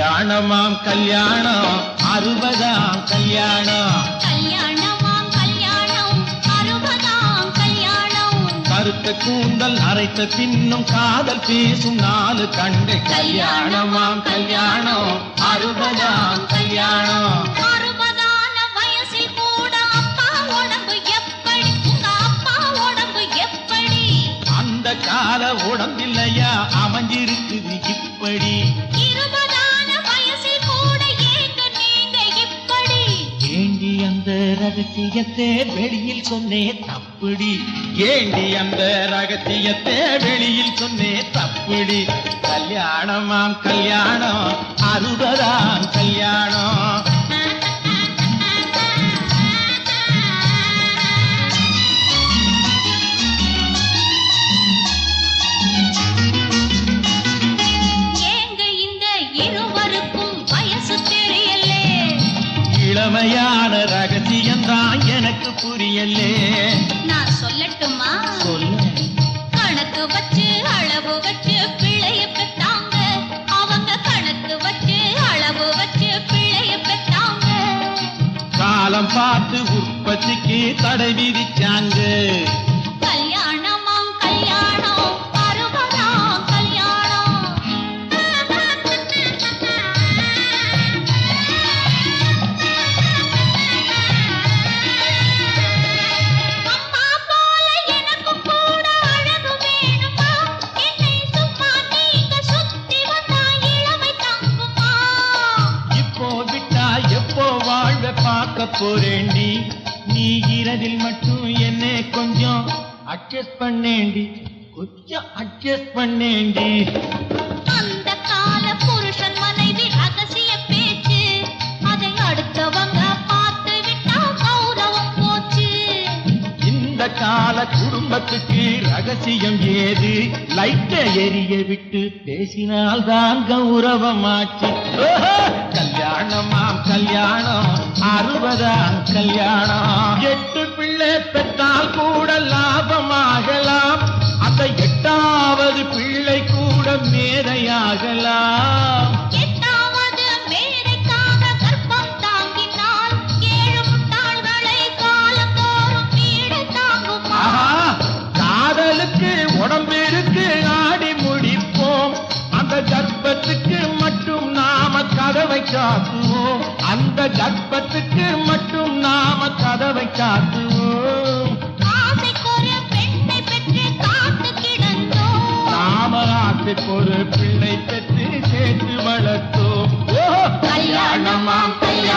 கல்யாணமாம் கல்யாணம் 60ஆம் கல்யாணம். கல்யாணமாம் கல்யாணம் 60ஆம் கல்யாணம். கருத்த கூந்தல் அரைத்த பின்னும் காதல் பேசும் 4 கண்டு. கல்யாணமாம் கல்யாணம் 60ஆம் கல்யாணம். 60ஆன வயசில் கூட அப்பா உடம்பு எப்படி? உங்க அப்பா உடம்பு எப்படி? அந்த கால உடம்பில்லையா அமைஞ்சிருக்குது இப்படி. 20ஆன வயசில் கூட ஏங்க நீங்க இப்படி? ஏண்டி அந்த ரகசியத்தை வெளியில் சொன்னே தப்புடி. ஏண்டி அந்த ரகசியத்தை வெளியில் சொன்னே தப்புடி. கல்யாணமாம் கல்யாணம் 60ஆம் கல்யாணம். ஏங்க இந்த இருவருக்கும் வயசு தெரியலே? இளமையான ரகசியம்தான் எனக்கு புரியலே. நான் சொல்லட்டுமா? சொல்ல கணக்கு வச்சு அளவு வச்சு பிள்ளைய பெத்தாங்க. அவங்க கணக்கு வச்சு அளவு வச்சு பிள்ளைய பெத்தாங்க. காலம் பார்த்து உற்பத்திக்கு தடை விதிச்சாங்க. கல்யாணமாம் கல்யாணம் 60ஆம் கல்யாணம். அம்மா போல எனக்கும் கூட அழகு வேணுமா? என்னை சும்மா நீங்க சுத்தி வந்தா இளமை தங்குமா? இப்போ விட்டா எப்போ வாழ்வ பார்க்க போறேண்டி. நீ இரவில் மட்டும் என்ன கொஞ்சம் அட்ஜஸ்ட் பண்ணேண்டி. கொஞ்சம் அட்ஜஸ்ட் பண்ணேண்டி. அந்த கால புருஷன் மனைவி ரகசிய பேச்சு, அதை அடுத்தவங்க பார்த்து விட்டா கௌரவம் போச்சு. இந்த கால குடும்பத்துக்கு ரகசியம் ஏது? லைட்டை எரிய விட்டு பேசினால்தான் கௌரவமாச்சு. ஓஹோ! கல்யாணமாம் கல்யாணம் 60ஆம் கல்யாணம். 8 பிள்ளை பெற்றால் கூட லாபமாகலாம். அந்த 8வது பிள்ளை கூட மேதையாகலாம். 8வது மேடைக்காக கர்ப்பம் தாங்கினால் 7 முட்டாள்களை காலந்தோறும் வீடு தாங்குமா? ஆஹா! காதலுக்கு உடம்பு இருக்கு, ஆடி முடிப்போம். அந்த கர்ப்பத்துக்கு மட்டும் நாம கதவை காத்துவோம். அந்த கர்ப்பத்துக்கு மட்டும் நாம கதவை காத்துவோம். ஆசைக்கொரு பெண்ணை பெற்று காத்து கிடந்தோம். நாம ஆசைக்கு ஒரு பிள்ளை பெற்று சேர்த்து வளர்த்தோம். ஓஹோ! கல்யாணமாம் கல்யாணம்.